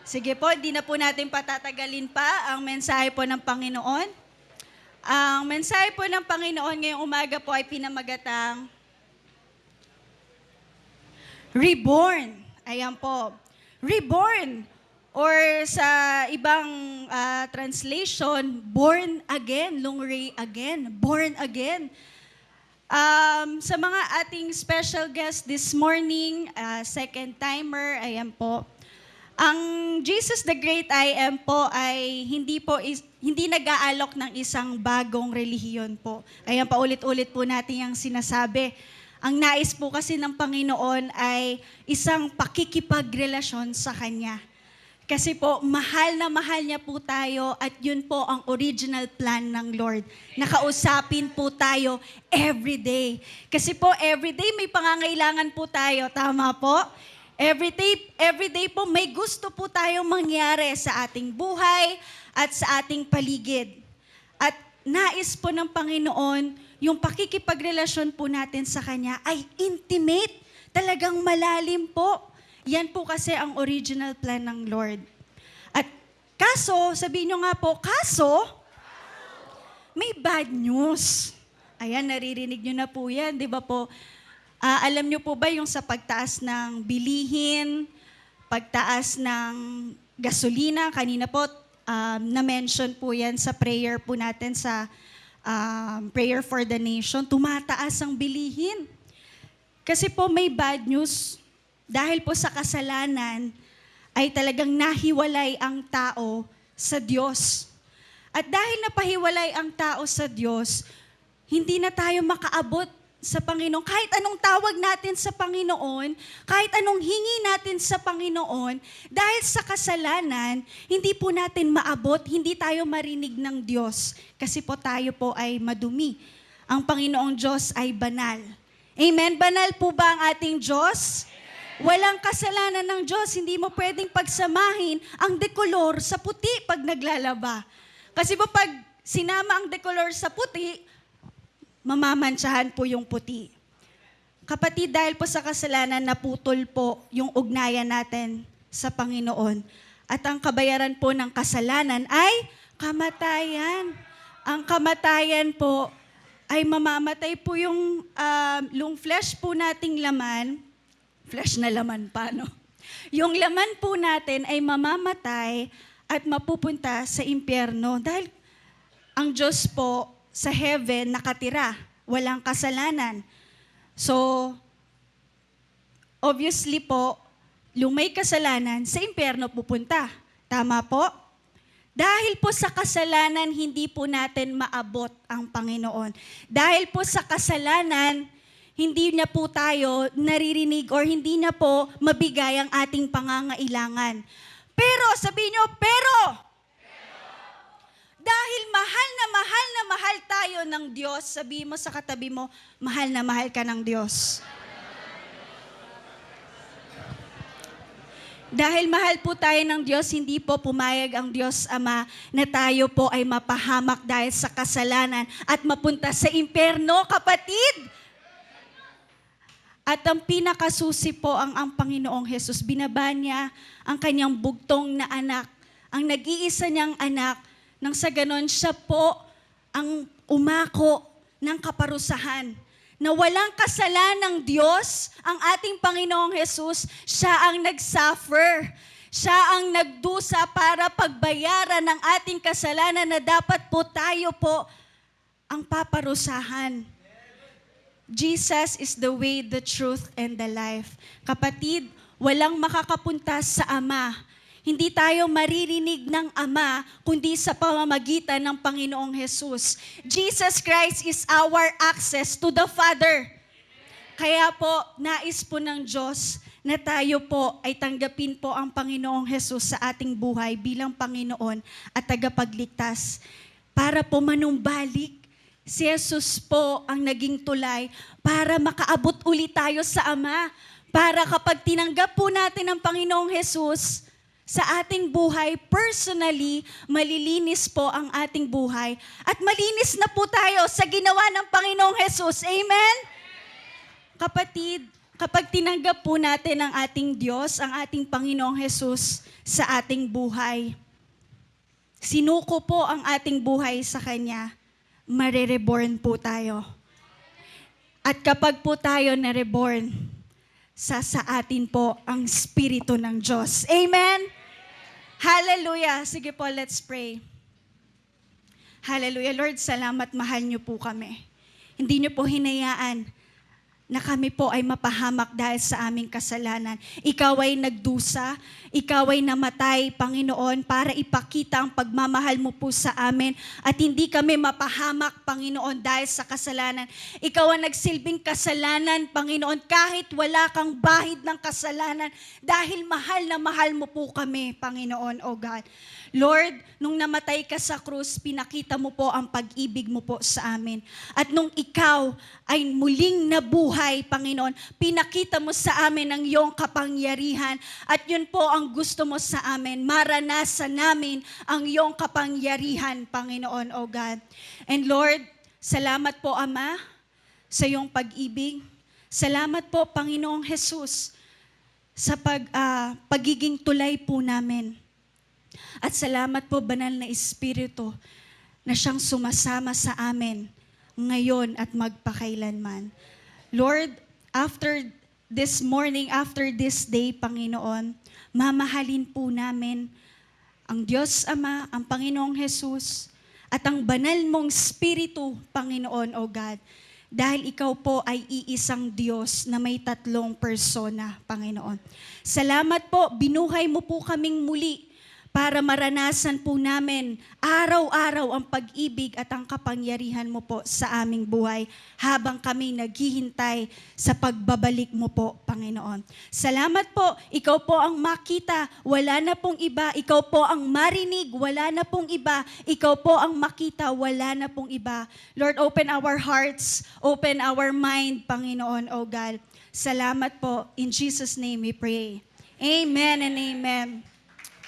Sige po, hindi na po natin patatagalin pa ang mensahe po ng Panginoon. Ang mensahe po ng Panginoon ngayong umaga po ay pinamagatang Reborn. Ayan po. Reborn. Or sa ibang translation, born again, lungri again, born again. Sa mga ating special guest this morning, second timer, ayan po. Ang Jesus the Great I Am po ay hindi nag-aalok ng isang bagong relihiyon po. Ayan, paulit-ulit po natin yung sinasabi. Ang nais po kasi ng Panginoon ay isang pakikipagrelasyon sa Kanya. Kasi po, mahal na mahal niya po tayo at yun po ang original plan ng Lord. Nakausapin po tayo everyday. Kasi po, everyday may pangangailangan po tayo. Tama po? Everyday po may gusto po tayong mangyari sa ating buhay at sa ating paligid. At nais po ng Panginoon, yung pakikipagrelasyon po natin sa Kanya ay intimate, talagang malalim po. Yan po kasi ang original plan ng Lord. At kaso, sabihin nyo nga po, may bad news. Ayan, naririnig nyo na po yan, di ba po? Alam nyo po ba yung sa pagtaas ng bilihin, pagtaas ng gasolina, kanina po na-mention po yan sa prayer po natin sa Prayer for the Nation, tumataas ang bilihin. Kasi po may bad news. Dahil po sa kasalanan, ay talagang nahiwalay ang tao sa Diyos. At dahil napahiwalay ang tao sa Diyos, hindi na tayo makaabot sa Panginoon. Kahit anong tawag natin sa Panginoon, kahit anong hingi natin sa Panginoon, dahil sa kasalanan, hindi po natin maabot, hindi tayo marinig ng Diyos. Kasi po tayo po ay madumi. Ang Panginoong Diyos ay banal. Amen? Banal po ba ang ating Diyos? Walang kasalanan ng Diyos. Hindi mo pwedeng pagsamahin ang dekolor sa puti pag naglalaba. Kasi po pag sinama ang dekolor sa puti, mamamantsahan po yung puti. Kapatid, dahil po sa kasalanan, naputol po yung ugnayan natin sa Panginoon. At ang kabayaran po ng kasalanan ay kamatayan. Ang kamatayan po ay mamamatay po yung flesh po nating laman. Flesh na laman pa, no? Yung laman po natin ay mamamatay at mapupunta sa impyerno. Dahil ang Diyos po, sa heaven nakatira, walang kasalanan. So, obviously po, yung may kasalanan, sa impyerno pupunta. Tama po? Dahil po sa kasalanan, hindi po natin maabot ang Panginoon. Dahil po sa kasalanan, hindi na po tayo naririnig or hindi na po mabigay ang ating pangangailangan. Pero, sabihin nyo, dahil mahal na mahal tayo ng Diyos, sabihin mo sa katabi mo, mahal na mahal ka ng Diyos. Dahil mahal po tayo ng Diyos, hindi po pumayag ang Diyos Ama na tayo po ay mapahamak dahil sa kasalanan at mapunta sa impyerno, kapatid. At ang pinakasusi po ang Panginoong Jesus, binaba niya ang kanyang bugtong na anak, ang nag-iisa niyang anak, nang sa ganon siya po ang umako ng kaparusahan. Na walang kasalanang Diyos, ang ating Panginoong Jesus, siya ang nag-suffer. Siya ang nagdusa para pagbayaran ng ating kasalanan na dapat po tayo po ang paparusahan. Jesus is the way, the truth, and the life. Kapatid, walang makakapunta sa Ama. Hindi tayo maririnig ng Ama, kundi sa pamamagitan ng Panginoong Jesus. Jesus Christ is our access to the Father. Kaya po, nais po ng Diyos na tayo po ay tanggapin po ang Panginoong Jesus sa ating buhay bilang Panginoon at tagapagligtas. Para po manumbalik, si Jesus po ang naging tulay para makaabot ulit tayo sa Ama. Para kapag tinanggap po natin ang Panginoong Jesus, sa ating buhay, personally, malilinis po ang ating buhay. At malinis na po tayo sa ginawa ng Panginoong Jesus. Amen? Kapatid, Kapag tinanggap po natin ang ating Diyos, ang ating Panginoong Hesus sa ating buhay, sinuko po ang ating buhay sa Kanya, mare-reborn po tayo. At kapag po tayo na-reborn, sa atin po ang Espiritu ng Diyos. Amen? Hallelujah. Sige po, let's pray. Hallelujah. Lord, salamat, mahal niyo po kami. Hindi niyo po hinayaan na kami po ay mapahamak dahil sa aming kasalanan. Ikaw ay nagdusa, ikaw ay namatay, Panginoon, para ipakita ang pagmamahal mo po sa amin at hindi kami mapahamak, Panginoon, dahil sa kasalanan. Ikaw ang nagsilbing kasalanan, Panginoon, kahit wala kang bahid ng kasalanan dahil mahal na mahal mo po kami, Panginoon, O God. Lord, nung namatay ka sa krus, pinakita mo po ang pag-ibig mo po sa amin. At nung ikaw ay muling nabuhay, Panginoon, pinakita mo sa amin ang iyong kapangyarihan. At yun po ang gusto mo sa amin. Maranasan namin ang iyong kapangyarihan, Panginoon, O God. And Lord, salamat po, Ama, sa iyong pag-ibig. Salamat po, Panginoong Jesus, sa pagiging tulay po namin. At salamat po, Banal na Espiritu, na siyang sumasama sa amin ngayon at magpakailanman. Lord, after this morning, after this day, Panginoon, mamahalin po namin ang Diyos Ama, ang Panginoong Jesus, at ang banal mong Espiritu, Panginoon, O God, dahil ikaw po ay iisang Diyos na may tatlong persona, Panginoon. Salamat po, binuhay mo po kaming muli para maranasan po namin araw-araw ang pag-ibig at ang kapangyarihan mo po sa aming buhay habang kami naghihintay sa pagbabalik mo po, Panginoon. Salamat po, ikaw po ang makita, wala na pong iba. Ikaw po ang marinig, wala na pong iba. Ikaw po ang makita, wala na pong iba. Lord, open our hearts, open our mind, Panginoon, O God. Salamat po. In Jesus' name we pray. Amen and amen.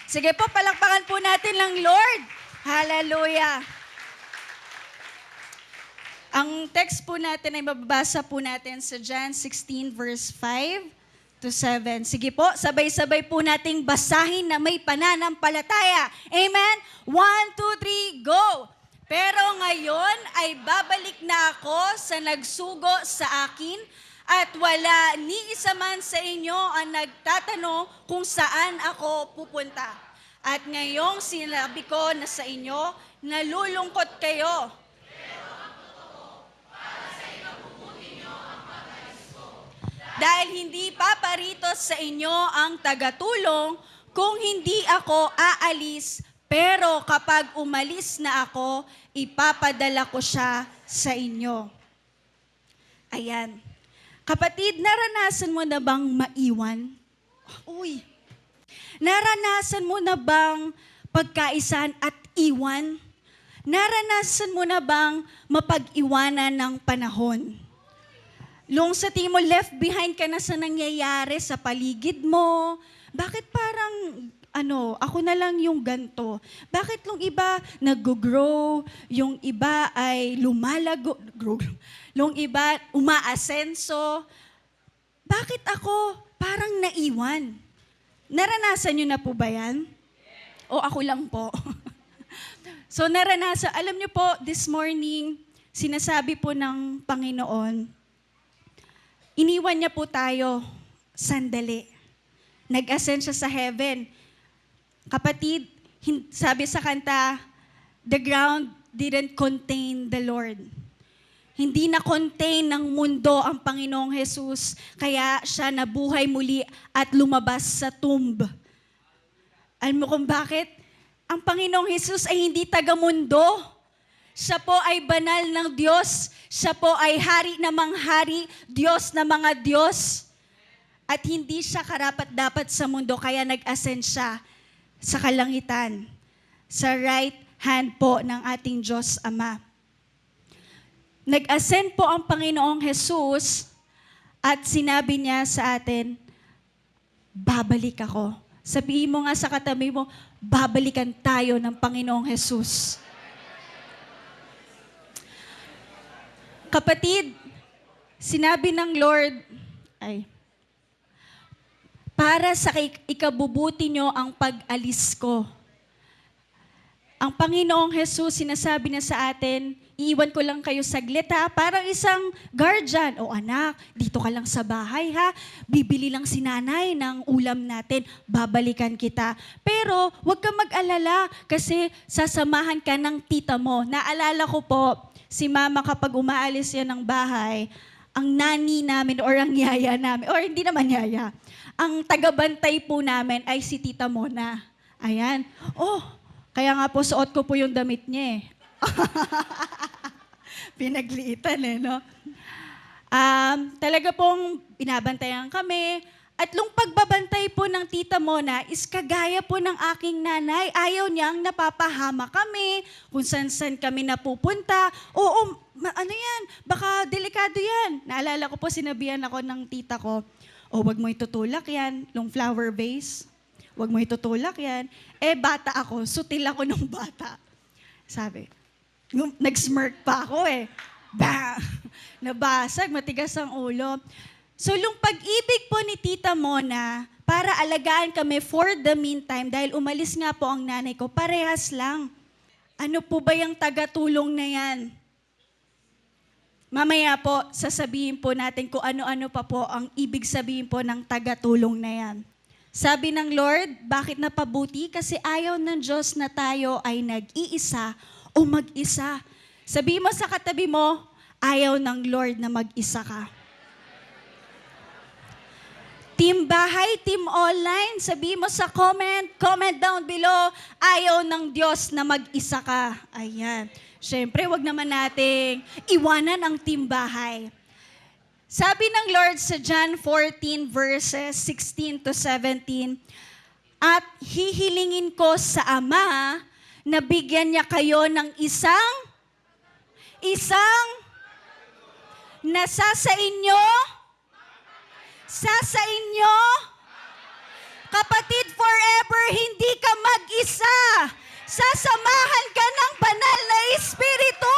Sige po, palakpakan po natin lang, Lord. Hallelujah. Ang text po natin ay mababasa po natin sa John 16 verse 5 to 7. Sige po, sabay-sabay po nating basahin na may pananampalataya. Amen? 1, 2, 3, go! Pero ngayon ay babalik na ako sa nagsugo sa akin at wala ni isa man sa inyo ang nagtatanong kung saan ako pupunta. At ngayong sinabi ko na sa inyo, nalulungkot kayo. Pero ang totoo, para sa ikabubuti nyo ang pag-alis ko. Dahil hindi paparito sa inyo ang tagatulong kung hindi ako aalis, pero kapag umalis na ako, ipapadala ko siya sa inyo. Ayan. Kapatid, naranasan mo na bang maiwan? Uy! Naranasan mo na bang pagkaisan at iwan? Naranasan mo na bang mapag-iwanan ng panahon? Long sa tingin mo, left behind ka na sa nangyayari sa paligid mo. Bakit parang, ako na lang yung ganto? Bakit yung iba nag-grow, yung iba ay lumalago, yung iba umaasenso? Bakit ako parang naiwan? Naranasan nyo na po ba yan? O ako lang po? So naranasan, alam nyo po, this morning, sinasabi po ng Panginoon, iniwan niya po tayo sandali. Nag-ascend siya sa heaven. Kapatid, sabi sa kanta, the ground didn't contain the Lord. Hindi na-contain ng mundo ang Panginoong Jesus, kaya siya nabuhay muli at lumabas sa tomb. Alam mo kung bakit? Ang Panginoong Jesus ay hindi taga-mundo. Siya po ay banal ng Diyos. Siya po ay hari na manghari, Diyos na mga Diyos. At hindi siya karapat-dapat sa mundo, kaya nag-ascend siya sa kalangitan, sa right hand po ng ating Diyos Ama. Nag-ascend po ang Panginoong Jesus at sinabi niya sa atin, babalik ako. Sabihin mo nga sa katabi mo, babalikan tayo ng Panginoong Jesus. Kapatid, sinabi ng Lord, para sa ikabubuti nyo ang pag-alis ko. Ang Panginoong Jesus, sinasabi na sa atin, iiwan ko lang kayo saglit ha, parang isang guardian. O anak, dito ka lang sa bahay ha, bibili lang si nanay ng ulam natin, babalikan kita. Pero huwag kang mag-alala kasi sasamahan ka ng tita mo. Naalala ko po, si mama kapag umaalis yan ng bahay, ang nani namin or ang yaya namin, or hindi naman yaya, ang tagabantay po namin ay si Tita Mona. Ayan. Oh, kaya nga po suot ko po yung damit niya eh. Pinagliitan eh, no? Talaga pong binabantayan kami. At nung pagbabantay po ng Tita Mona is kagaya po ng aking nanay. Ayaw niyang napapahama kami, kung saan-saan kami napupunta. Oo, ano yan? Baka delikado yan. Naalala ko po, sinabihan ako ng tita ko, wag mo itutulak yan, yung flower vase. Wag mo itutulak yan. Bata ako, sutil ako nung bata. Sabi, nag-smirk pa ako eh. Bah! Nabasag, matigas ang ulo. So, yung pag-ibig po ni Tita Mona, para alagaan kami for the meantime, dahil umalis nga po ang nanay ko, parehas lang. Ano po ba yung tagatulong na yan? Mamaya po, sasabihin po natin kung ano-ano pa po ang ibig sabihin po ng tagatulong na yan. Sabi ng Lord, bakit napabuti? Kasi ayaw ng Diyos na tayo ay nag-iisa o mag-isa. Sabi mo sa katabi mo, ayaw ng Lord na mag-isa ka. Team Bahay, Team Online, sabi mo sa comment down below, ayaw ng Diyos na mag-isa ka. Ayan. Siyempre, wag naman nating iwanan ang Team Bahay. Sabi ng Lord sa John 14 verses 16 to 17, at hihilingin ko sa Ama na bigyan niya kayo ng isang nasa sa inyo, kapatid, forever, hindi ka mag-isa. Sasamahan ka ng banal na Espiritu.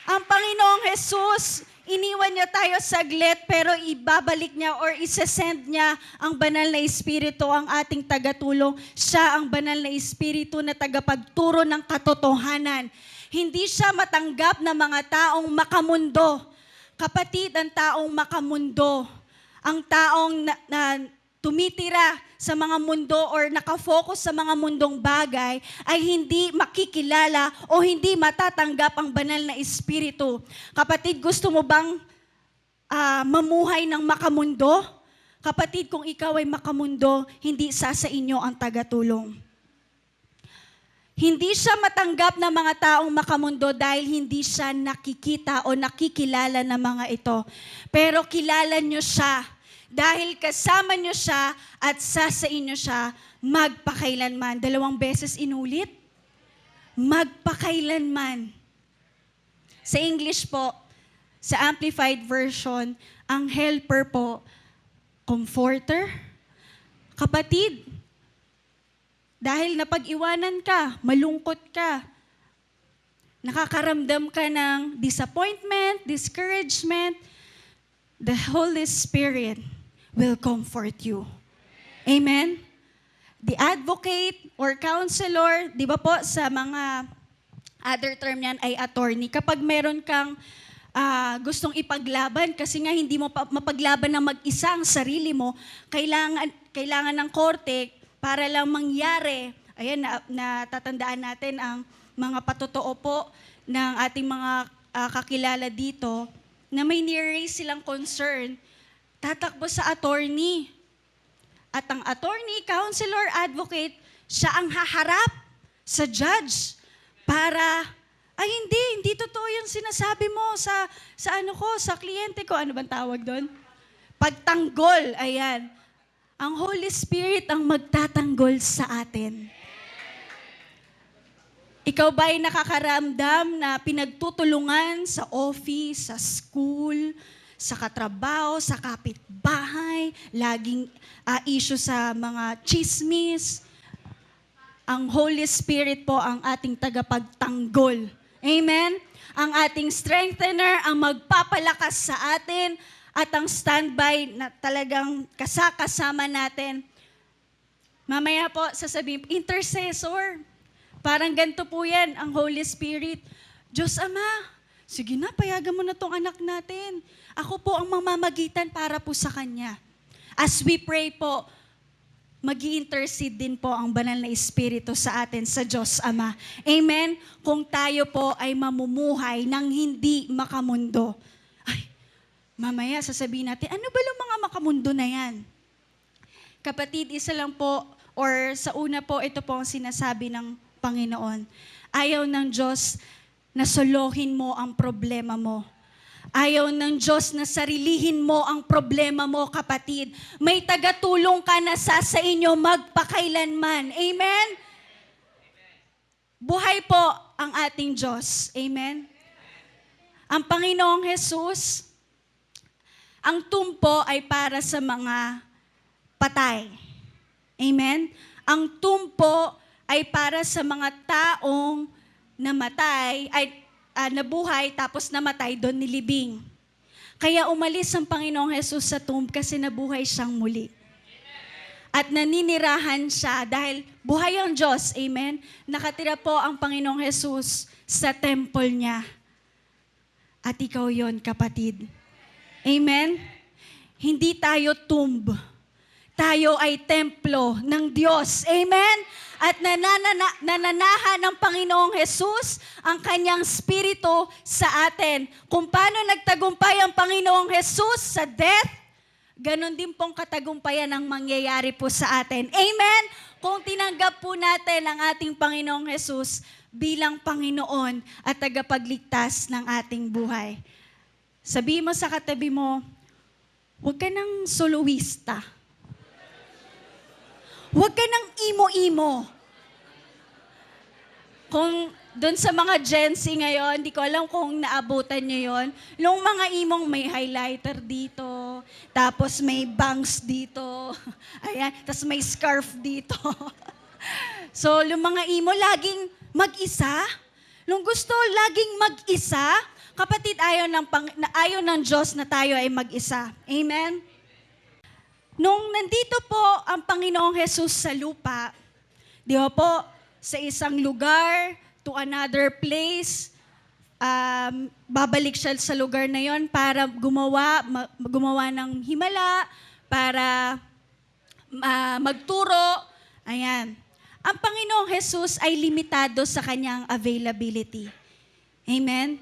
Ang Panginoong Jesus, iniwan niya tayo saglit, pero ibabalik niya or isesend niya ang banal na Espiritu, ang ating tagatulong. Siya ang banal na Espiritu na tagapagturo ng katotohanan. Hindi siya matanggap ng mga taong makamundo. Kapatid, ang taong makamundo, ang taong na tumitira sa mga mundo or nakafocus sa mga mundong bagay ay hindi makikilala o hindi matatanggap ang banal na Espiritu. Kapatid, gusto mo bang mamuhay ng makamundo? Kapatid, kung ikaw ay makamundo, hindi sa inyo ang tagatulong. Hindi siya matanggap ng mga taong makamundo dahil hindi siya nakikita o nakikilala ng mga ito. Pero kilala nyo siya dahil kasama nyo siya at sa inyo siya magpakailanman. 2 beses inulit. Magpakailanman. Sa English po, sa Amplified Version, ang helper po, comforter. Kapatid, dahil napag-iwanan ka, malungkot ka, nakakaramdam ka ng disappointment, discouragement, the Holy Spirit will comfort you. Amen? The advocate or counselor, di ba po sa mga other term yan ay attorney. Kapag meron kang gustong ipaglaban, kasi nga hindi mo mapaglaban na mag-isa ang sarili mo, kailangan ng korte para lang mangyari. Ayan, natatandaan natin ang mga patotoo po ng ating mga kakilala dito na may ni-raise silang concern, tatakbo sa attorney. At ang attorney, counselor, advocate, siya ang haharap sa judge para, ay hindi totoo yung sinasabi mo sa kliyente ko. Ano bang tawag doon? Pagtanggol, ayan. Ang Holy Spirit ang magtatanggol sa atin. Ikaw ba ay nakakaramdam na pinagtutulungan sa office, sa school, sa katrabaho, sa kapitbahay, laging issue sa mga chismis? Ang Holy Spirit po ang ating tagapagtanggol. Amen? Ang ating strengthener, ang magpapalakas sa atin, at ang standby na talagang kasama natin. Mamaya po sasabihin, intercessor. Parang ganito po yan, ang Holy Spirit. Diyos Ama, sige na, payagan mo na tong anak natin. Ako po ang mamamagitan para po sa kanya. As we pray po, mag-i-intercede din po ang banal na Espiritu sa atin, sa Diyos Ama. Amen? Kung tayo po ay mamumuhay ng hindi makamundo. Ay, mamaya sasabihin natin, ano ba yung mga makamundo na yan? Kapatid, isa lang po, or sa una po, ito po ang sinasabi ng Panginoon. Ayaw ng Diyos na solohin mo ang problema mo. Ayaw ng Diyos na sarilihin mo ang problema mo, kapatid. May tagatulong ka na sa inyo magpakailanman. Amen? Buhay po ang ating Diyos. Amen? Ang Panginoong Jesus, ang tumpo ay para sa mga patay. Amen? Ang tumpo ay para sa mga taong namatay, nabuhay tapos namatay, doon nilibing. Kaya umalis ang Panginoong Jesus sa tomb kasi nabuhay siyang muli. At naninirahan siya dahil buhay ang Diyos. Amen? Nakatira po ang Panginoong Jesus sa temple niya. At ikaw yon, kapatid. Amen? Hindi tayo tomb. Tayo ay templo ng Diyos. Amen? At nananahan ng Panginoong Jesus ang kanyang spirito sa atin. Kung paano nagtagumpay ang Panginoong Jesus sa death, ganon din pong katagumpayan ang mangyayari po sa atin. Amen? Kung tinanggap po natin ang ating Panginoong Jesus bilang Panginoon at tagapagligtas ng ating buhay. Sabihin mo sa katabi mo, huwag ka ng soloista. Huwag ka ng imo-imo. Kung doon sa mga Gen Z ngayon, hindi ko alam kung naabutan nyo yon. Yung mga imong may highlighter dito, tapos may bangs dito, ayan, tapos may scarf dito. So, yung mga imo, laging mag-isa. Yung gusto, laging mag-isa. Kapatid, ayaw ng Diyos na tayo ay mag-isa. Amen? Nung nandito po ang Panginoong Jesus sa lupa, di ba po, sa isang lugar to another place, babalik siya sa lugar na yon para gumawa ng himala, para magturo. Ayan. Ang Panginoong Jesus ay limitado sa kanyang availability. Amen?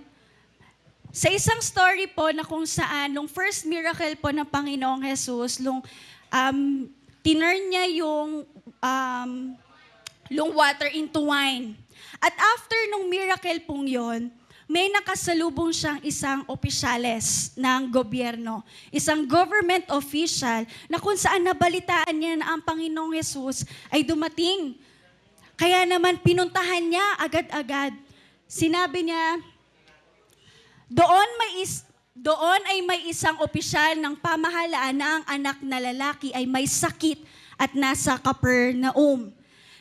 Sa isang story po na kung saan, nung first miracle po ng Panginoong Jesus, tinurn niya yung water into wine. At after nung miracle pong yon, may nakasalubong siyang isang opisyales ng gobyerno, isang government official na kung saan nabalitaan niya na ang Panginoong Jesus ay dumating. Kaya naman pinuntahan niya agad-agad. Sinabi niya, doon ay may isang opisyal ng pamahalaan na ang anak na lalaki ay may sakit at nasa Capernaum.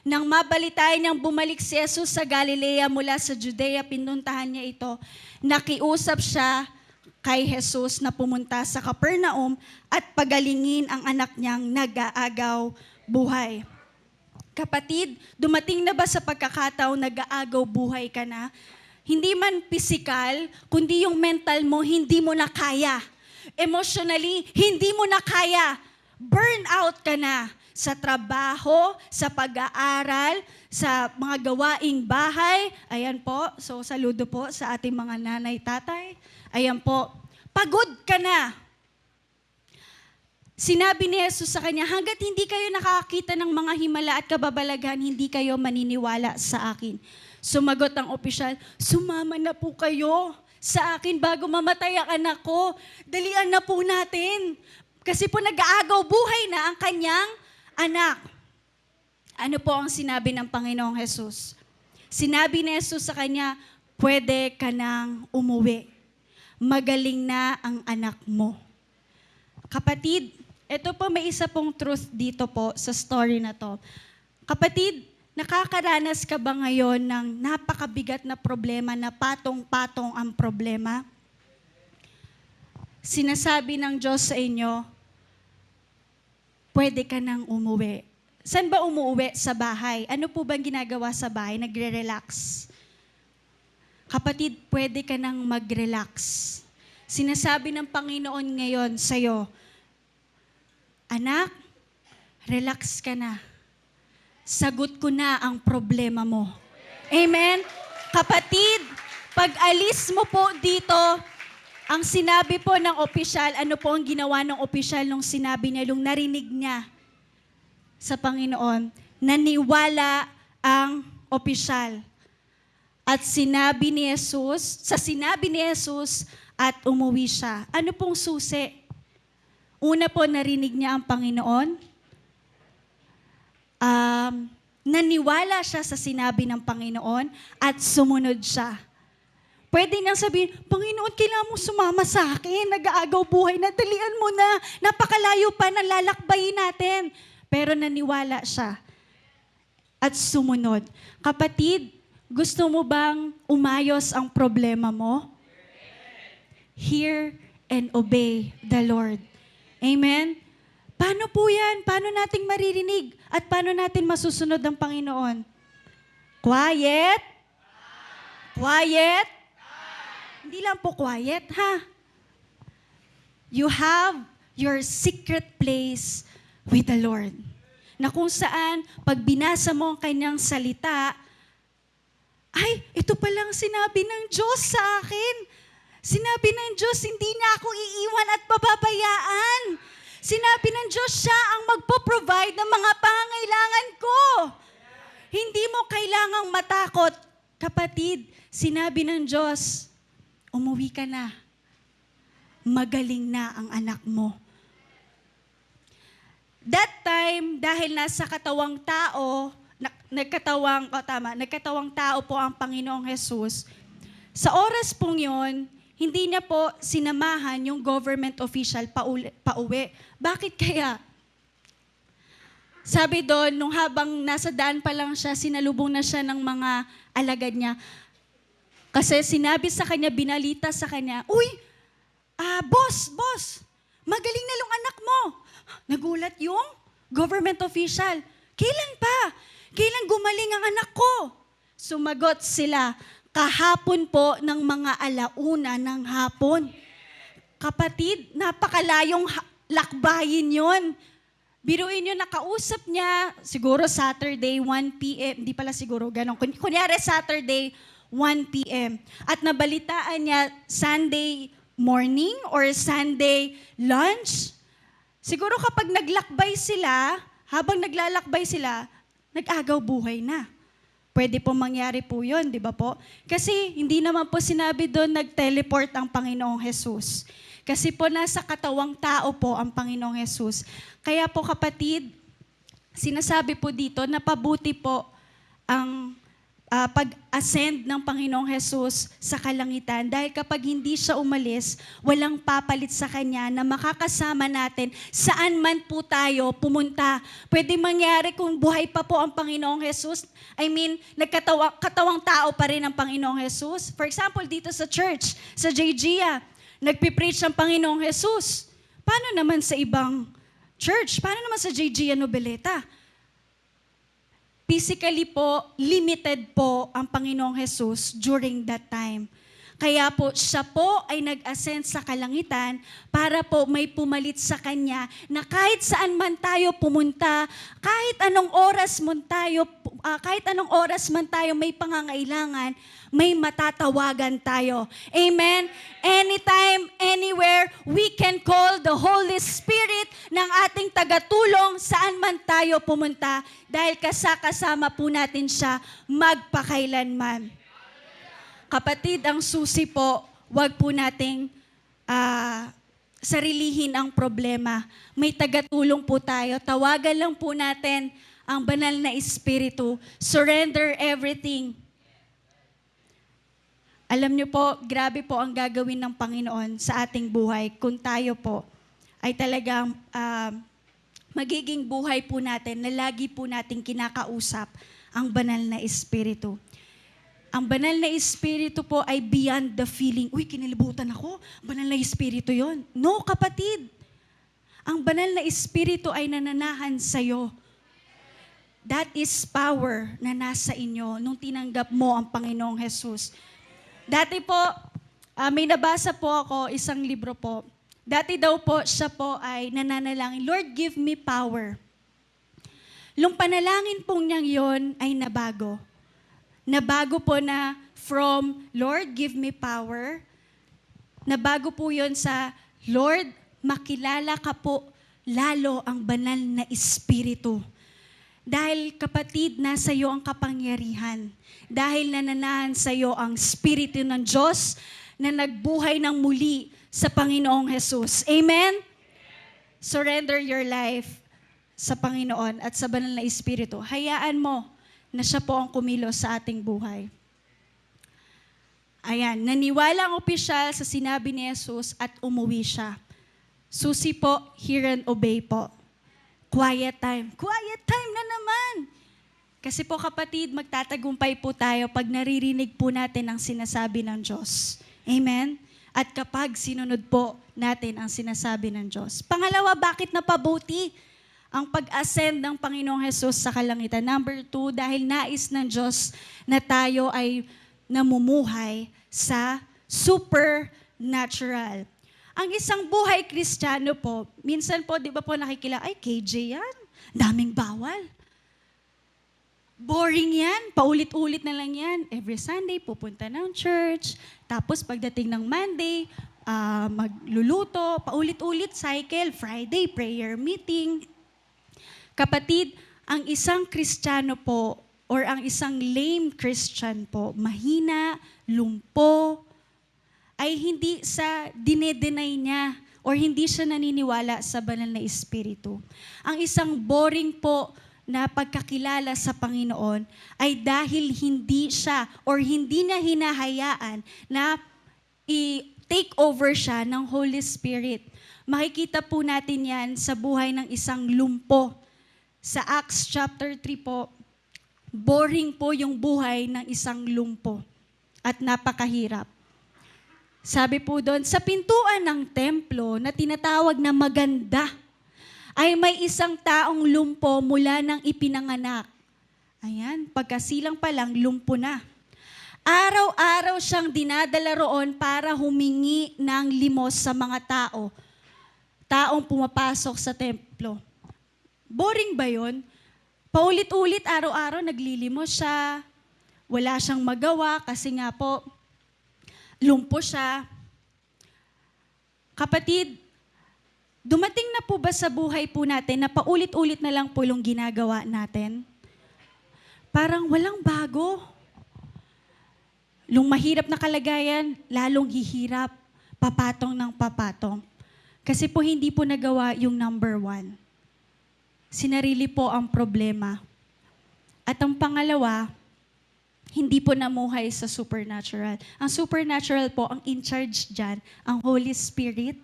Nang mabalitaan niyang bumalik si Jesus sa Galilea mula sa Judea, pinuntahan niya ito. Nakiusap siya kay Jesus na pumunta sa Capernaum at pagalingin ang anak niyang nag-aagaw buhay. Kapatid, dumating na ba sa pagkakataon nag-aagaw buhay ka na? Hindi man physical, kundi yung mental mo, hindi mo na kaya. Emotionally, hindi mo na kaya. Burn out ka na sa trabaho, sa pag-aaral, sa mga gawaing bahay. Ayan po, so saludo po sa ating mga nanay, tatay. Ayan po, pagod ka na. Sinabi ni Jesus sa kanya, hanggat hindi kayo nakakita ng mga himala at kababalaghan, hindi kayo maniniwala sa akin. Sumagot ang opisyal, sumama na po kayo sa akin bago mamatay ang anak ko. Dalian na po natin. Kasi po nag-aagaw buhay na ang kanyang anak. Ano po ang sinabi ng Panginoong Jesus? Sinabi ni Jesus sa kanya, pwede ka nang umuwi. Magaling na ang anak mo. Kapatid, ito po may isa pong truth dito po sa story na to. Kapatid, nakakaranas ka ba ngayon ng napakabigat na problema na patong-patong ang problema? sinasabi ng Diyos sa inyo, pwede ka nang umuwi. Saan ba umuwi? Sa bahay. Ano po bang ginagawa sa bahay? Nagre-relax. Kapatid, pwede ka nang mag-relax. Sinasabi ng Panginoon ngayon sa'yo, anak, relax ka na. Sagot ko na ang problema mo. Amen? Kapatid, pag alis mo po dito, ang sinabi po ng opisyal, ano po ang ginawa ng opisyal nung sinabi niya, nung narinig niya sa Panginoon, naniwala ang opisyal. At sinabi ni Jesus, sa sinabi ni Jesus, at umuwi siya. Ano pong susi? Una po, narinig niya ang Panginoon. Naniwala siya sa sinabi ng Panginoon at sumunod siya. Pwede niyang sabihin, Panginoon, kailangan mo sumama sa akin. Nag-aagaw buhay na, dalian mo na. Napakalayo pa, nalalakbayin natin. Pero naniwala siya at sumunod. Kapatid, gusto mo bang umayos ang problema mo? Hear and obey the Lord. Amen? Paano po yan? Paano nating maririnig? At paano natin masusunod ang Panginoon? Quiet? Quiet? Hindi lang po quiet, ha? You have your secret place with the Lord. Na kung saan, pag binasa mo ang kanyang salita, ay, ito palang sinabi ng Diyos sa akin. Sinabi ng Diyos, hindi niya ako iiwan at pababayaan. Sinabi ng Diyos, siya ang magpo-provide ng mga pangangailangan ko. Hindi mo kailangang matakot. Kapatid, sinabi ng Diyos, umuwi ka na. Magaling na ang anak mo. That time, dahil nasa katawang tao, nagkatawang tao po ang Panginoong Jesus. Sa oras pong yon, hindi niya po sinamahan yung government official pauwi. Bakit kaya? Sabi doon, nung habang nasa daan pa lang siya, sinalubong na siya ng mga alagad niya. Kasi sinabi sa kanya, binalita sa kanya, uy, boss, magaling na yung anak mo. Nagulat yung government official. Kailan pa? Kailan gumaling ang anak ko? Sumagot sila, kahapon po ng mga alauna ng hapon. Kapatid, napakalayong lakbayin yon. Biruin nyo, nakausap niya, siguro Saturday, 1 p.m. Hindi pala siguro, ganun. Kunyari Saturday, 1 p.m. At nabalitaan niya Sunday morning or Sunday lunch. Siguro kapag naglakbay sila, habang naglalakbay sila, nag-agaw buhay na. Pwede po mangyari po yun, di ba po? Kasi hindi naman po sinabi doon nag-teleport ang Panginoong Jesus. Kasi po nasa katawang tao po ang Panginoong Jesus. Kaya po kapatid, sinasabi po dito na pabuti po ang pag-ascend ng Panginoong Jesus sa kalangitan. Dahil kapag hindi siya umalis, walang papalit sa Kanya na makakasama natin saan man po tayo pumunta. Pwede mangyari kung buhay pa po ang Panginoong Jesus. Katawang tao pa rin ang Panginoong Jesus. For example, dito sa church, sa JGA, nagpipreach ang Panginoong Jesus. Paano naman sa ibang church? Paano naman sa JGA Nobeleta? Physically po, limited po ang Panginoong Jesus during that time. Kaya po, siya po ay nag-ascend sa kalangitan para po may pumalit sa Kanya na kahit saan man tayo pumunta, kahit anong oras man tayo may pangangailangan, may matatawagan tayo. Amen? Anytime, anywhere, we can call the Holy Spirit ng ating tagatulong saan man tayo pumunta dahil kasama po natin siya magpakailanman. Kapatid, ang susi po, wag po nating sarilihin ang problema. May tagatulong po tayo. Tawagan lang po natin ang banal na Espiritu. Surrender everything. Alam niyo po, grabe po ang gagawin ng Panginoon sa ating buhay kung tayo po ay talagang magiging buhay po natin na lagi po nating kinakausap ang banal na Espiritu. Ang banal na espiritu po ay beyond the feeling. Uy, kinilibutan ako. Banal na espiritu yon. No, kapatid. Ang banal na espiritu ay nananahan sa'yo. That is power na nasa inyo nung tinanggap mo ang Panginoong Jesus. Dati po, may nabasa po ako, isang libro po. Dati daw po, siya po ay nananalangin, Lord, give me power. Nung panalangin pong niyang yon ay nabago. Nabago po na from, Lord, give me power. Nabago po yon sa, Lord, makilala ka po lalo ang banal na espiritu. Dahil kapatid, nasa iyo ang kapangyarihan. Dahil nananahan sa iyo ang Espiritu ng Diyos na nagbuhay ng muli sa Panginoong Jesus. Amen? Surrender your life sa Panginoon at sa banal na Espiritu. Hayaan mo na siya po ang kumilos sa ating buhay. Ayan, naniwala ang opisyal sa sinabi ni Jesus at umuwi siya. Susi po, hear and obey po. Quiet time. Quiet time na naman. Kasi po kapatid, magtatagumpay po tayo pag naririnig po natin ang sinasabi ng Diyos. Amen? At kapag sinunod po natin ang sinasabi ng Diyos. Pangalawa, bakit napabuti ang pag-ascend ng Panginoong Jesus sa kalangitan? Number 2, dahil nais ng Diyos na tayo ay namumuhay sa supernatural. Ang isang buhay Kristiyano po, minsan po, di ba po nakikila, ay KJ yan, daming bawal. Boring yan, paulit-ulit na lang yan. Every Sunday, pupunta ng church, tapos pagdating ng Monday, magluluto, paulit-ulit, cycle, Friday, prayer meeting. Kapatid, ang isang Kristiyano po, or ang isang lame Christian po, mahina, lumpo, ay hindi sa dinedenay niya or hindi siya naniniwala sa banal na espiritu. Ang isang boring po na pagkakilala sa Panginoon ay dahil hindi siya or hindi niya hinahayaan na i-take over siya ng Holy Spirit. Makikita po natin yan sa buhay ng isang lumpo. Sa Acts chapter 3 po, boring po yung buhay ng isang lumpo at napakahirap. Sabi po doon, sa pintuan ng templo na tinatawag na maganda, ay may isang taong lumpo mula nang ipinanganak. Ayan, pagkasilang pa lang, lumpo na. Araw-araw siyang dinadala roon para humingi ng limos sa mga taong pumapasok sa templo. Boring ba yun? Paulit-ulit, araw-araw, naglilimos siya. Wala siyang magawa kasi nga po, lumpo siya. Kapatid, dumating na po ba sa buhay po natin na paulit-ulit na lang po yung ginagawa natin? Parang walang bago. Yung mahirap na kalagayan, lalong hihirap, papatong ng papatong. Kasi po hindi po nagawa yung number 1. Sinarili po ang problema. At ang pangalawa, hindi po namuhay sa supernatural. Ang supernatural po, ang in charge dyan, ang Holy Spirit.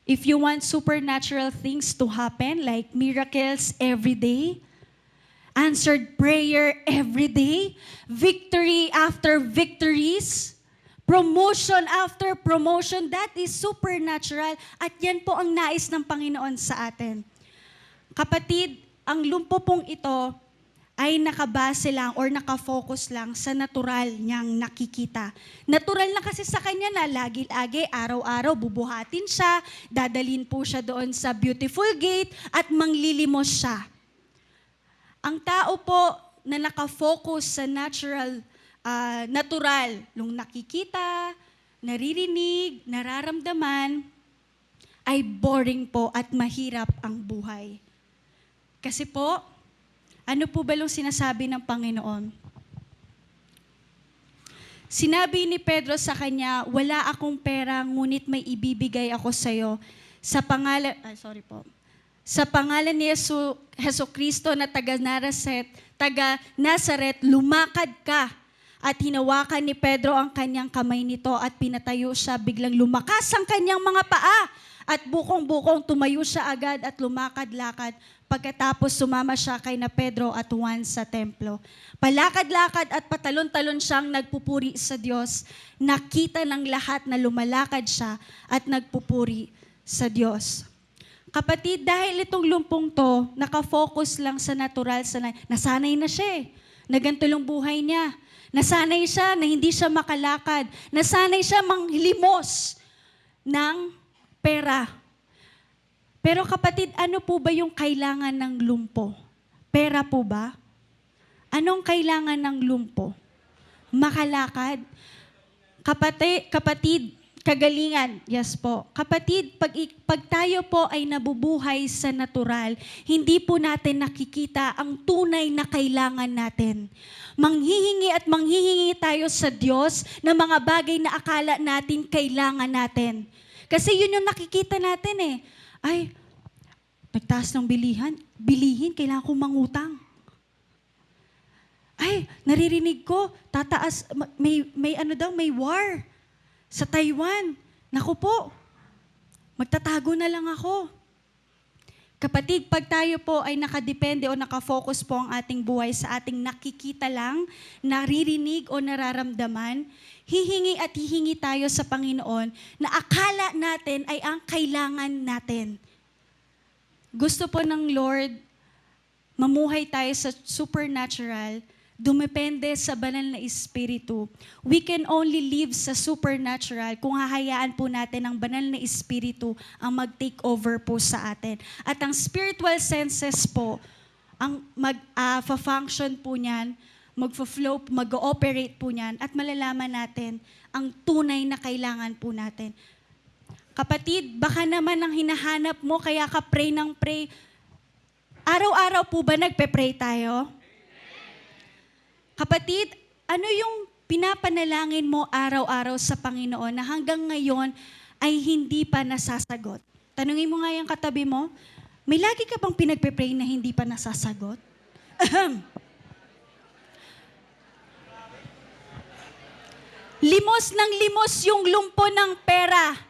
If you want supernatural things to happen, like miracles every day, answered prayer every day, victory after victories, promotion after promotion, that is supernatural. At yan po ang nais ng Panginoon sa atin. Kapatid, ang lumpo pong ito ay nakabase lang or nakafocus lang sa natural niyang nakikita. Natural na kasi sa kanya na lagi-lagi, araw-araw, bubuhatin siya, dadalhin po siya doon sa beautiful gate at manglilimos siya. Ang tao po na nakafocus sa natural, nung nakikita, naririnig, nararamdaman, ay boring po at mahirap ang buhay. Kasi po, ano po ba yung sinasabi ng Panginoon? Sinabi ni Pedro sa kanya, wala akong pera, ngunit may ibibigay ako sa iyo. Sa pangalan ni Jesucristo na taga Nazaret, lumakad ka. At hinawakan ni Pedro ang kanyang kamay nito at pinatayo siya, biglang lumakas ang kanyang mga paa At bukong-bukong tumayo siya agad at lumakad-lakad. Pagkatapos sumama siya kay na Pedro at Juan sa templo. Palakad-lakad at patalon-talon siyang nagpupuri sa Diyos. Nakita ng lahat na lumalakad siya at nagpupuri sa Diyos. Kapatid, dahil itong lumpong to, nakafocus lang sa natural, nasanay na siya eh. Na ganito lang buhay niya. Nasanay siya na hindi siya makalakad. Nasanay siya manghilimos ng pera. Pero kapatid, ano po ba yung kailangan ng lumpo? Pera po ba? Anong kailangan ng lumpo? Makalakad. Kapatid, kagalingan. Yes po. Kapatid, pag tayo po ay nabubuhay sa natural, hindi po natin nakikita ang tunay na kailangan natin. Manghihingi at manghihingi tayo sa Diyos ng mga bagay na akala natin kailangan natin. Kasi yun yung nakikita natin eh. Ay, nagtaas ng bilihin, kailangan kong mangutang. Ay, naririnig ko, tataas, may war sa Taiwan. Naku po, magtatago na lang ako. Kapatid, pag tayo po ay nakadepende o nakafocus po ang ating buhay sa ating nakikita lang, naririnig o nararamdaman, hihingi at hihingi tayo sa Panginoon na akala natin ay ang kailangan natin. Gusto po ng Lord, mamuhay tayo sa supernatural, dumepende sa banal na Espiritu. We can only live sa supernatural kung hahayaan po natin ang banal na Espiritu ang mag-take over po sa atin. At ang spiritual senses po, ang mag-function po niyan, mag-flow, mag-ooperate po niyan, at malalaman natin ang tunay na kailangan po natin. Kapatid, baka naman ang hinahanap mo, kaya ka pray ng pray. Araw-araw po ba nagpe-pray tayo? Kapatid, ano yung pinapanalangin mo araw-araw sa Panginoon na hanggang ngayon ay hindi pa nasasagot? Tanungin mo nga yung katabi mo, may lagi ka bang pinagpe-pray na hindi pa nasasagot? Limos ng limos yung lumpo ng pera.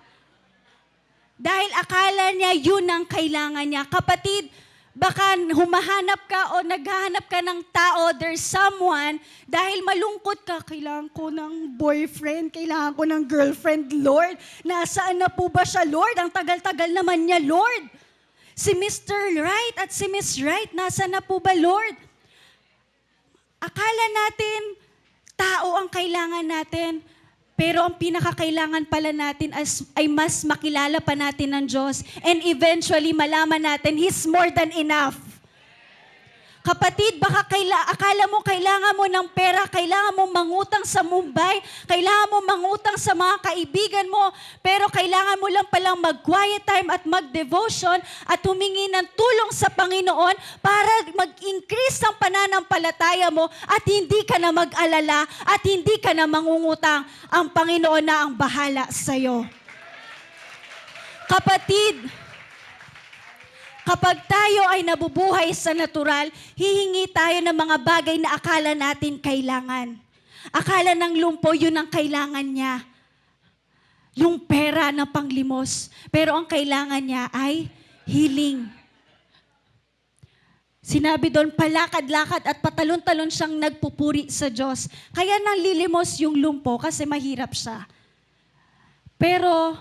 Dahil akala niya yun ang kailangan niya. Kapatid, baka humahanap ka o naghahanap ka ng tao, there's someone, dahil malungkot ka, kailangan ko ng boyfriend, kailangan ko ng girlfriend, Lord. Nasaan na po ba siya, Lord? Ang tagal-tagal naman niya, Lord. Si Mr. Right at si Miss Right, nasaan na po ba, Lord? Akala natin, tao ang kailangan natin, pero ang pinakakailangan pala natin ay mas makilala pa natin ng Diyos. And eventually, malaman natin, He's more than enough. Kapatid, baka akala mo kailangan mo ng pera, kailangan mo mangutang sa Mumbai, kailangan mo mangutang sa mga kaibigan mo, pero kailangan mo lang palang mag-quiet time at mag-devotion at humingi ng tulong sa Panginoon para mag-increase ang pananampalataya mo at hindi ka na mag-alala at hindi ka na mangungutang. Ang Panginoon na ang bahala sa'yo. Kapatid, kapag tayo ay nabubuhay sa natural, hihingi tayo ng mga bagay na akala natin kailangan. Akala ng lumpo, yun ang kailangan niya. Yung pera na panglimos. Pero ang kailangan niya ay healing. Sinabi doon, palakad-lakad at patalon-talon siyang nagpupuri sa Diyos. Kaya nanlilimos yung lumpo kasi mahirap siya. Pero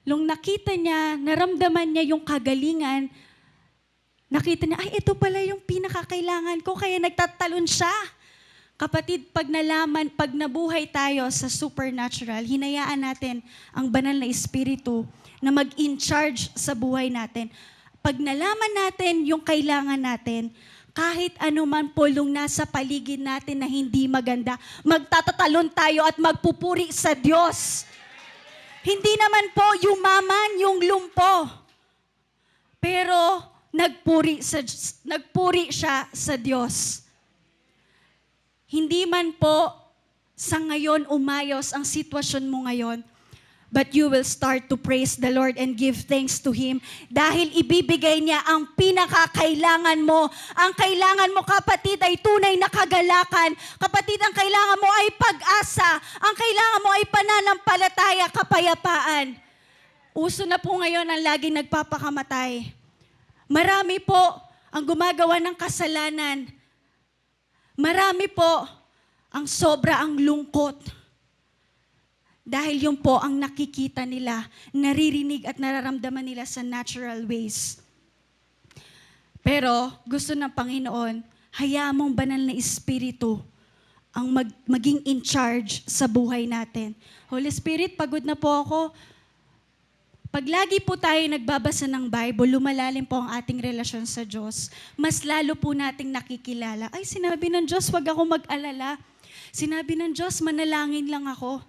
nung nakita niya, naramdaman niya yung kagalingan, nakita niya, ay, ito pala yung pinakakailangan ko, kaya nagtatalon siya. Kapatid, pag nalaman, pag nabuhay tayo sa supernatural, hinayaan natin ang banal na Espiritu na mag-in-charge sa buhay natin. Pag nalaman natin yung kailangan natin, kahit anuman po yung nasa paligid natin na hindi maganda, magtatatalon tayo at magpupuri sa Diyos. Hindi naman po yumaman yung lumpo. Pero nagpuri siya sa Diyos. Hindi man po sa ngayon umayos ang sitwasyon mo ngayon, but you will start to praise the Lord and give thanks to Him dahil ibibigay niya ang pinakakailangan mo. Ang kailangan mo, kapatid, ay tunay na kagalakan. Kapatid, ang kailangan mo ay pag-asa. Ang kailangan mo ay pananampalataya, kapayapaan. Uso na po ngayon ang laging nagpapakamatay. Marami po ang gumagawa ng kasalanan. Marami po ang sobra ang lungkot. Dahil yun po ang nakikita nila, naririnig at nararamdaman nila sa natural ways. Pero gusto ng Panginoon, hayaan mong banal na Espiritu ang maging in charge sa buhay natin. Holy Spirit, pagod na po ako. Pag lagi po tayo nagbabasa ng Bible, lumalalim po ang ating relasyon sa Diyos. Mas lalo po nating nakikilala. Ay, sinabi ng Diyos, wag ako mag-alala. Sinabi ng Diyos, manalangin lang ako.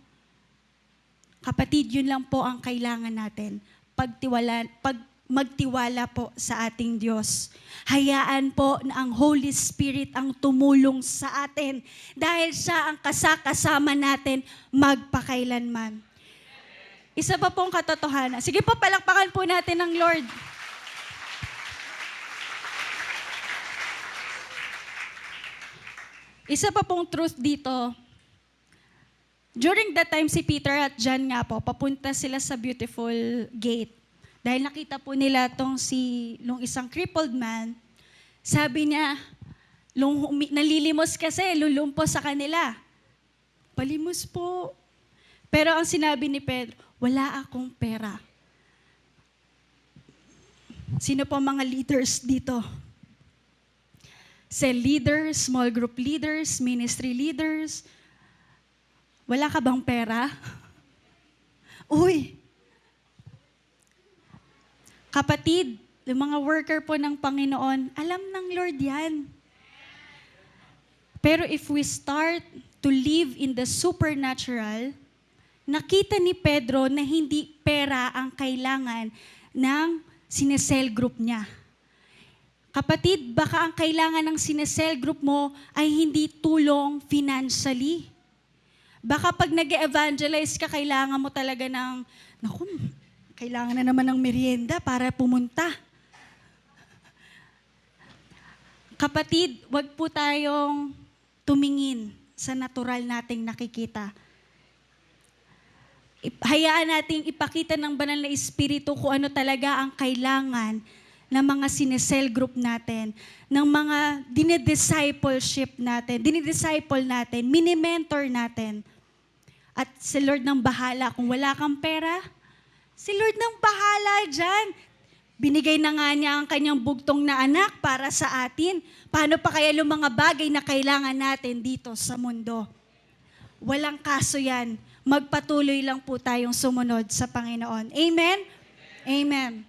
Kapatid, yun lang po ang kailangan natin. Magtiwala po sa ating Diyos. Hayaan po na ang Holy Spirit ang tumulong sa atin dahil siya ang kasama natin magpakailanman. Isa pa pong katotohanan. Sige po, palakpakan po natin ng Lord. Isa pa pong truth dito. During that time, si Peter at John nga po, papunta sila sa beautiful gate. Dahil nakita po nila nung isang crippled man, sabi niya, nalilimos kasi, lulumpo sa kanila. Palimos po. Pero ang sinabi ni Pedro, wala akong pera. Sino po mga leaders dito? Cell leaders, small group leaders, ministry leaders. Wala ka bang pera? Uy! Kapatid, yung mga worker po ng Panginoon, alam ng Lord yan. Pero if we start to live in the supernatural, nakita ni Pedro na hindi pera ang kailangan ng sinesel group niya. Kapatid, baka ang kailangan ng sinesel group mo ay hindi tulong financially. Baka pag nag-evangelize ka, kailangan mo talaga ng, kailangan na naman ng merienda para pumunta. Kapatid, wag po tayong tumingin sa natural nating nakikita. Hayaan nating ipakita ng banal na Espiritu kung ano talaga ang kailangan ng mga sinesel group natin, ng mga dinidiscipleship natin, mini-mentor natin. At si Lord nang bahala. Kung wala kang pera, si Lord nang bahala dyan. Binigay na nga niya ang kanyang bugtong na anak para sa atin. Paano pa kaya yung mga bagay na kailangan natin dito sa mundo? Walang kaso yan. Magpatuloy lang po tayong sumunod sa Panginoon. Amen? Amen.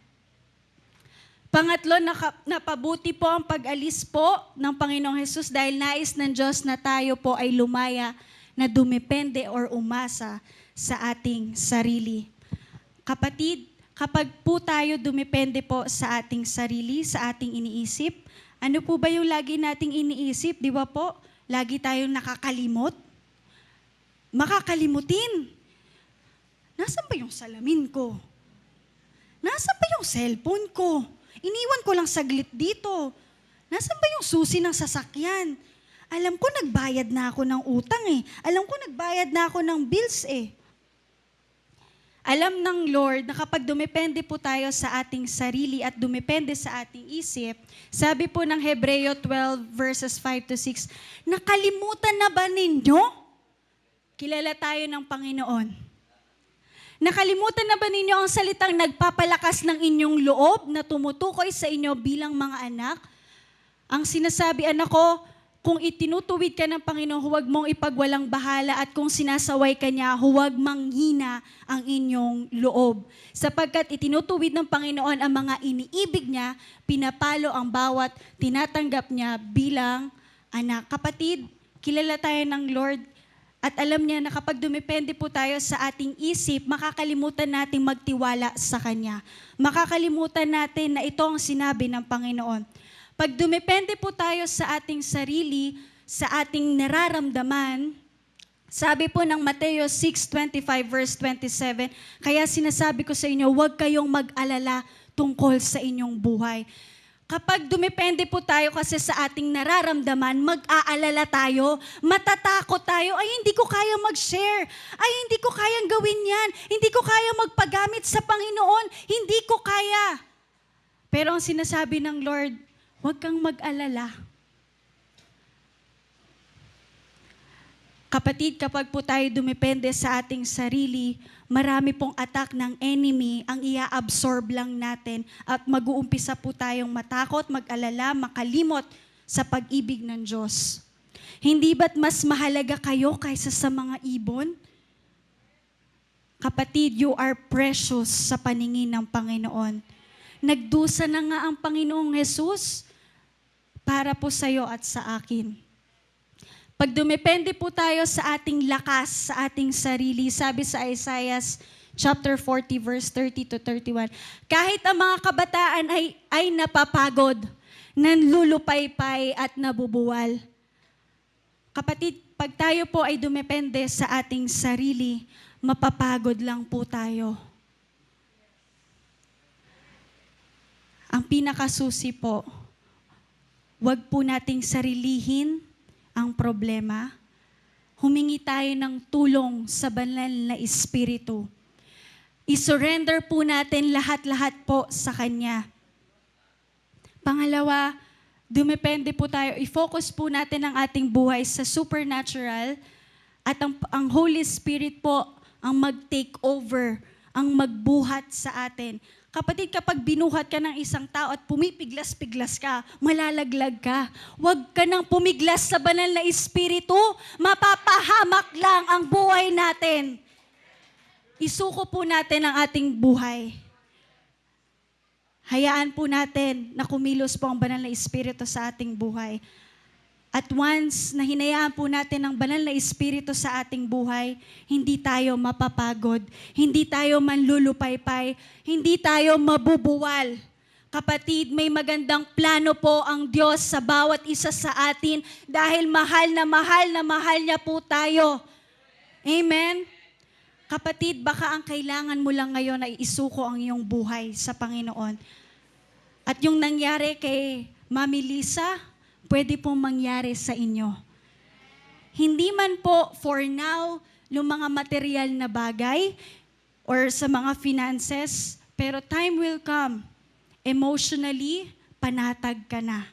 Pangatlo, napabuti po ang pag-alis po ng Panginoong Hesus dahil nais ng Diyos na tayo po ay lumaya na dumepende or umasa sa ating sarili. Kapatid, kapag po tayo dumepende po sa ating sarili, sa ating iniisip, ano po ba yung lagi nating iniisip? Di ba po? Lagi tayong nakakalimot. Makakalimutin. Nasaan ba yung salamin ko? Nasaan ba yung cellphone ko? Iniwan ko lang saglit dito. Nasaan ba yung susi ng sasakyan? Alam ko nagbayad na ako ng utang eh. Alam ko nagbayad na ako ng bills eh. Alam ng Lord na kapag dumepende po tayo sa ating sarili at dumepende sa ating isip, sabi po ng Hebreo 12 verses 5-6, nakalimutan na ba ninyo? Kilala tayo ng Panginoon. Nakalimutan na ba ninyo ang salitang nagpapalakas ng inyong loob na tumutukoy sa inyo bilang mga anak? Ang sinasabi, anak ko, kung itinutuwid ka ng Panginoon, huwag mong ipagwalang bahala at kung sinasaway ka niya, huwag manghina ang inyong loob. Sapagkat itinutuwid ng Panginoon ang mga iniibig niya, pinapalo ang bawat tinatanggap niya bilang anak. Kapatid, kilala tayo ng Lord. At alam niya na kapag dumepende po tayo sa ating isip, makakalimutan natin magtiwala sa Kanya. Makakalimutan natin na ito ang sinabi ng Panginoon. Pag dumepende po tayo sa ating sarili, sa ating nararamdaman, sabi po ng Mateo 6:25 verse 27, kaya sinasabi ko sa inyo, huwag kayong mag-alala tungkol sa inyong buhay. Kapag dumepende po tayo kasi sa ating nararamdaman, mag-aalala tayo, matatakot tayo, ay hindi ko kaya mag-share, ay hindi ko kayang gawin yan, hindi ko kaya magpagamit sa Panginoon, hindi ko kaya. Pero ang sinasabi ng Lord, huwag kang mag-alala. Kapatid, kapag po tayo dumepende sa ating sarili, marami pong attack ng enemy ang ia-absorb lang natin at mag-uumpisa po tayong matakot, mag-alala, makalimot sa pag-ibig ng Diyos. Hindi ba't mas mahalaga kayo kaysa sa mga ibon? Kapatid, you are precious sa paningin ng Panginoon. Nagdusa na nga ang Panginoong Jesus para po sa iyo at sa akin. Pag dumepende po tayo sa ating lakas, sa ating sarili, sabi sa Isaiah chapter 40 verse 30 to 31, kahit ang mga kabataan ay napapagod, nanlulupaypay at nabubuwal. Kapatid, pag tayo po ay dumepende sa ating sarili, mapapagod lang po tayo. Ang pinakasusi po, wag po nating sarilihin ang problema. Humingi tayo ng tulong sa banal na Espiritu. I-surrender po natin lahat-lahat po sa Kanya. Pangalawa, dumepende po tayo, i-focus po natin ang ating buhay sa supernatural at ang Holy Spirit po ang mag-take over, ang magbuhat sa atin. Kapatid, kapag binuhat ka ng isang tao at pumipiglas-piglas ka, malalaglag ka. Huwag ka nang pumiglas sa banal na Espiritu, mapapahamak lang ang buhay natin. Isuko po natin ang ating buhay. Hayaan po natin na kumilos po ang banal na Espiritu sa ating buhay. At once na hinayaan po natin ang banal na Espiritu sa ating buhay, hindi tayo mapapagod, hindi tayo manlulupaypay, hindi tayo mabubuwal. Kapatid, may magandang plano po ang Diyos sa bawat isa sa atin dahil mahal na mahal niya po tayo. Amen? Kapatid, baka ang kailangan mo lang ngayon ay isuko ang iyong buhay sa Panginoon. At yung nangyari kay Mami Lisa, pwede pong mangyari sa inyo. Hindi man po for now, yung mga material na bagay or sa mga finances, pero time will come. Emotionally, panatag ka na.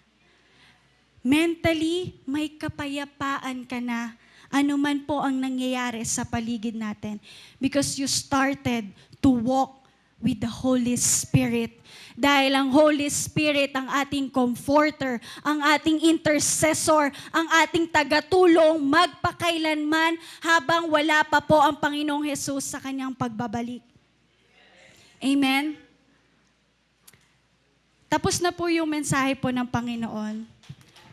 Mentally, may kapayapaan ka na. Ano man po ang nangyayari sa paligid natin. Because you started to walk with the Holy Spirit. Dahil ang Holy Spirit, ang ating comforter, ang ating intercessor, ang ating tagatulong magpakailanman habang wala pa po ang Panginoong Jesus sa kanyang pagbabalik. Amen? Tapos na po yung mensahe po ng Panginoon.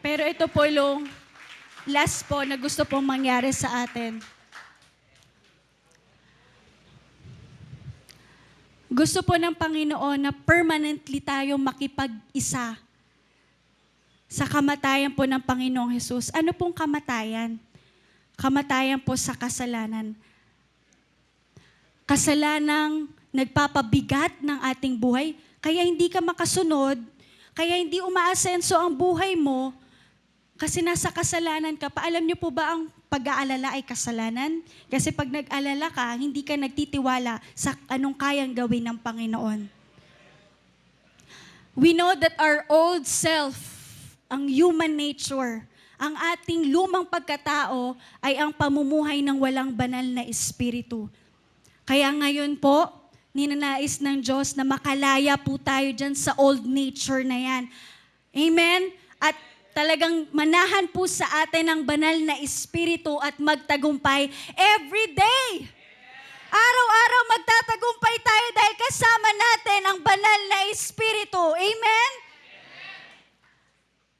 Pero ito po yung last po na gusto pong mangyari sa atin. Gusto po ng Panginoon na permanently tayo makipag-isa sa kamatayan po ng Panginoong Jesus. Ano pong kamatayan? Kamatayan po sa kasalanan. Kasalanang nagpapabigat ng ating buhay, kaya hindi ka makasunod, kaya hindi umaasenso ang buhay mo, kasi nasa kasalanan ka pa. Alam niyo po ba ang pag-aalala ay kasalanan? Kasi pag nag-alala ka, hindi ka nagtitiwala sa anong kayang gawin ng Panginoon. We know that our old self, ang human nature, ang ating lumang pagkatao ay ang pamumuhay ng walang banal na espiritu. Kaya ngayon po, ninanais ng Diyos na makalaya po tayo dyan sa old nature na yan. Amen? At talagang manahan po sa atin ang banal na espiritu at magtagumpay every day. Araw-araw magtatagumpay tayo dahil kasama natin ang banal na espiritu. Amen?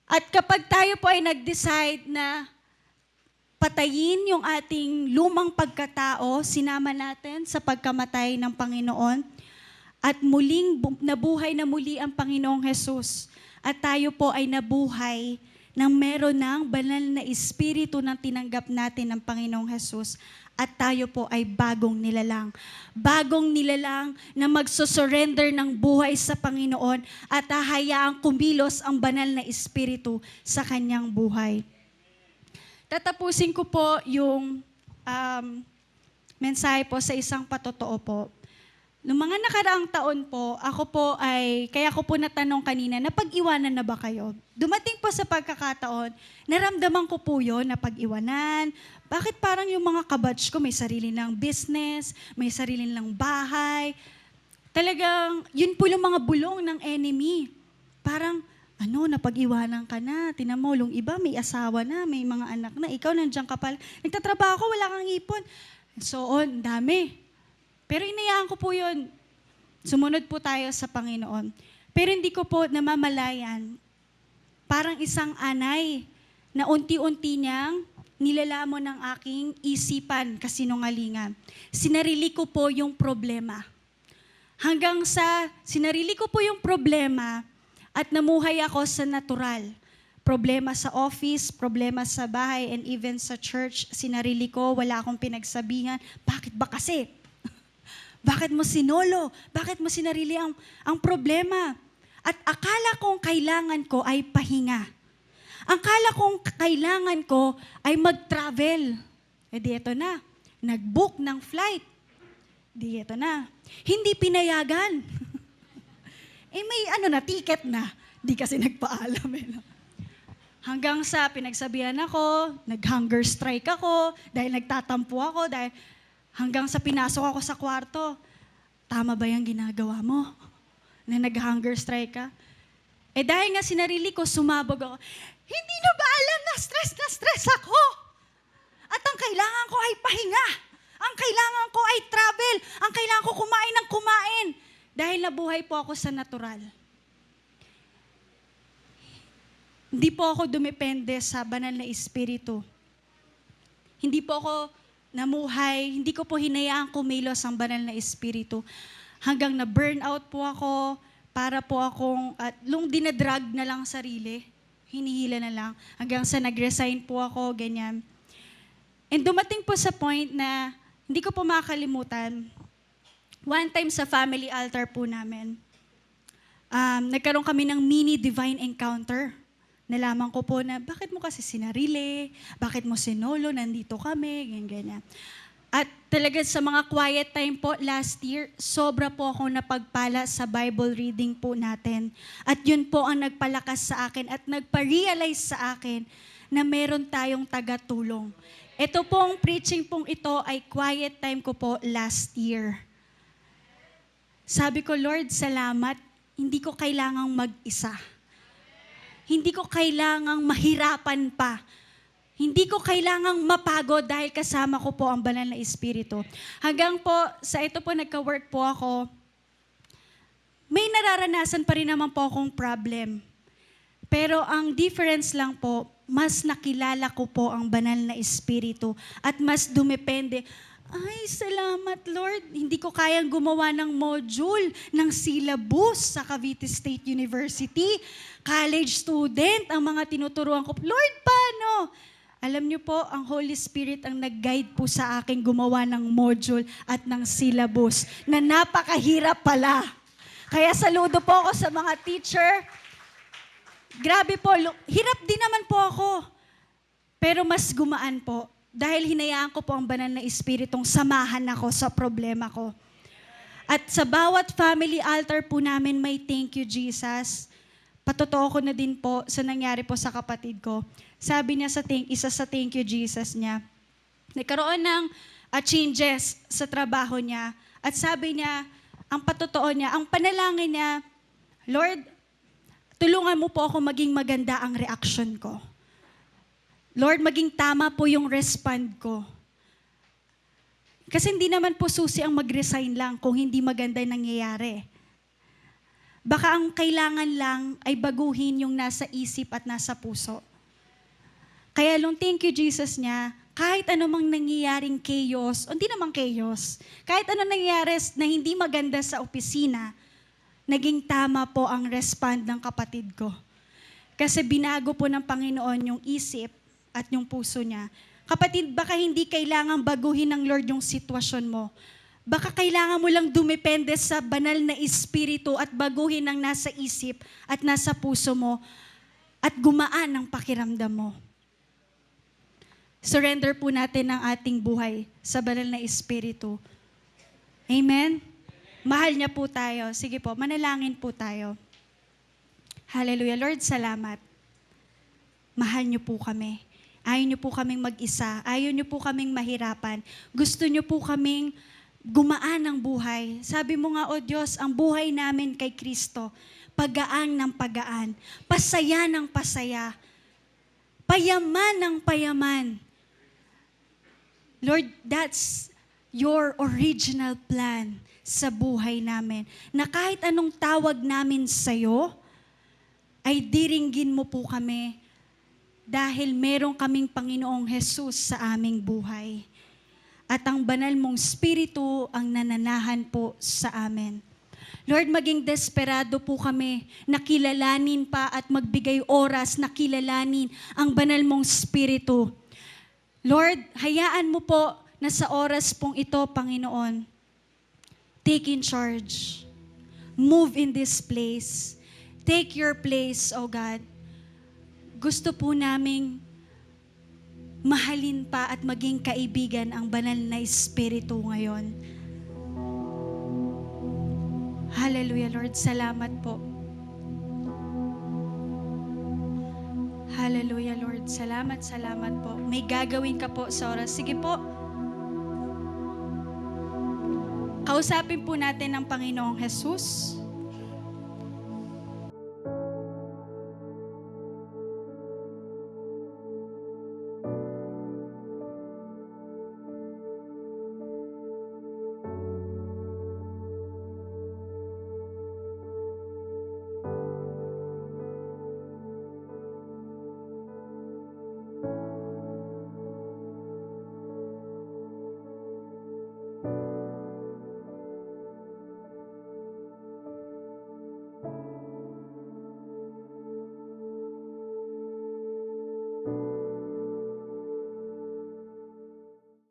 At kapag tayo po ay nag-decide na patayin yung ating lumang pagkatao, sinama natin sa pagkamatay ng Panginoon, at muling nabuhay na muli ang Panginoong Jesus, at tayo po ay nabuhay nang meron ng banal na espiritu ng tinanggap natin ng Panginoong Hesus at tayo po ay bagong nilalang. Bagong nilalang na magsusurrender ng buhay sa Panginoon at hahayaang kumilos ang banal na espiritu sa kanyang buhay. Tatapusin ko po yung mensahe po sa isang patotoo po. Noong mga nakaraang taon po, kaya ko po natanong kanina, napag-iwanan na ba kayo? Dumating po sa pagkakataon, naramdaman ko po yun, napag-iwanan. Bakit parang yung mga kabatch ko may sarili ng business, may sarili ng bahay. Talagang, yun po yung mga bulong ng enemy. Parang, napag-iwanan ka na. Tinan mo, yung iba may asawa na, may mga anak na. Ikaw nandiyan ka pala. Nagtatrabaho, wala kang ipon. So on, dami. Pero inayaan ko po yun. Sumunod po tayo sa Panginoon. Pero hindi ko po namamalayan. Parang isang anay na unti-unti niyang nilalamon ng aking isipan kasinungalingan. Sinarili ko po yung problema. Hanggang sa sinarili ko po yung problema at namuhay ako sa natural. Problema sa office, problema sa bahay, and even sa church, sinarili ko, wala akong pinagsabihan. Bakit ba kasi? Bakit mo sinolo? Bakit mo sinarili ang problema? At akala kong kailangan ko ay pahinga. Akala kong kailangan ko ay mag-travel. Di eto na. Nag-book ng flight. Di eto na. Hindi pinayagan. May ticket na. Di kasi nagpaalam. Hanggang sa pinagsabihan ako, nag-hunger strike ako, dahil nagtatampo ako, dahil hanggang sa pinasok ako sa kwarto, tama ba yung ginagawa mo? Na nag-hunger strike ka? Dahil nga sinarili ko, sumabog ako. Hindi na ba alam na stress ako? At ang kailangan ko ay pahinga. Ang kailangan ko ay travel. Ang kailangan ko kumain ng kumain. Dahil nabuhay po ako sa natural. Hindi po ako dumepende sa banal na espiritu. Hindi po ako namuhay, hindi ko po hinayaan kumilos ang banal na espiritu. Hanggang na-burnout po ako, para po akong, dinadrag na lang sarili, hinihila na lang, hanggang sa nag-resign po ako, ganyan. And dumating po sa point na, hindi ko po makakalimutan, one time sa family altar po namin, nagkaroon kami ng mini divine encounter. Nalaman ko po na, bakit mo kasi sinarili? Bakit mo sinolo? Nandito kami, ganyan. At talaga sa mga quiet time po last year, sobra po ako napagpala sa Bible reading po natin. At yun po ang nagpalakas sa akin at nagpa-realize sa akin na meron tayong tagatulong. Ito pong preaching pong ito ay quiet time ko po last year. Sabi ko, Lord, salamat, hindi ko kailangang mag-isa. Hindi ko kailangang mahirapan pa. Hindi ko kailangang mapagod dahil kasama ko po ang banal na espiritu. Hanggang po, sa ito po nagka-work po ako, may nararanasan pa rin naman po akong problem. Pero ang difference lang po, mas nakilala ko po ang banal na espiritu at mas dumepende. Ay, salamat Lord. Hindi ko kayang gumawa ng module, ng syllabus sa Cavite State University. College student, ang mga tinuturuan ko. Lord, paano? Alam niyo po, ang Holy Spirit ang nag-guide po sa akin gumawa ng module at ng syllabus na napakahirap pala. Kaya saludo po ako sa mga teacher. Grabe po, hirap din naman po ako. Pero mas gumaan po. Dahil hinayaan ko po ang banal na espiritong samahan ako sa problema ko. At sa bawat family altar po namin may thank you, Jesus. Patotoo ko na din po sa nangyari po sa kapatid ko. Sabi niya isa sa thank you, Jesus niya, nagkaroon ng changes sa trabaho niya. At sabi niya, ang patotoo niya, ang panalangin niya, Lord, tulungan mo po ako maging maganda ang reaction ko. Lord, maging tama po yung respond ko. Kasi hindi naman po susi ang mag-resign lang kung hindi maganda yung nangyayari. Baka ang kailangan lang ay baguhin yung nasa isip at nasa puso. Kaya long thank you Jesus niya, kahit anumang nangyayaring chaos, o hindi naman chaos, kahit anong nangyayari na hindi maganda sa opisina, naging tama po ang respond ng kapatid ko. Kasi binago po ng Panginoon yung isip at yung puso niya. Kapatid, baka hindi kailangang baguhin ng Lord yung sitwasyon mo. Baka kailangan mo lang dumepende sa banal na espiritu at baguhin ang nasa isip at nasa puso mo at gumaan ang pakiramdam mo. Surrender po natin ang ating buhay sa banal na espiritu. Amen? Mahal niya po tayo. Sige po, manalangin po tayo. Hallelujah. Lord, salamat. Mahal niyo po kami. Ayaw niyo po kaming mag-isa. Ayaw niyo po kaming mahirapan. Gusto niyo po kaming gumaan ang buhay. Sabi mo nga, O Diyos, ang buhay namin kay Kristo, pagaan ng pagaan, pasaya ng pasaya, payaman ng payaman. Lord, that's your original plan sa buhay namin. Na kahit anong tawag namin sa'yo, ay diringgin mo po kami dahil meron kaming Panginoong Jesus sa aming buhay. At ang banal mong Espiritu ang nananahan po sa amin. Lord, maging desperado po kami na kilalanin pa at magbigay oras na kilalanin ang banal mong Espiritu. Lord, hayaan mo po na sa oras pong ito, Panginoon, take in charge. Move in this place. Take your place, O God. Gusto po naming mahalin pa at maging kaibigan ang banal na Espiritu ngayon. Hallelujah, Lord. Salamat po. Hallelujah, Lord. Salamat, salamat po. May gagawin ka po sa oras. Sige po. Kausapin po natin ang Panginoong Jesus.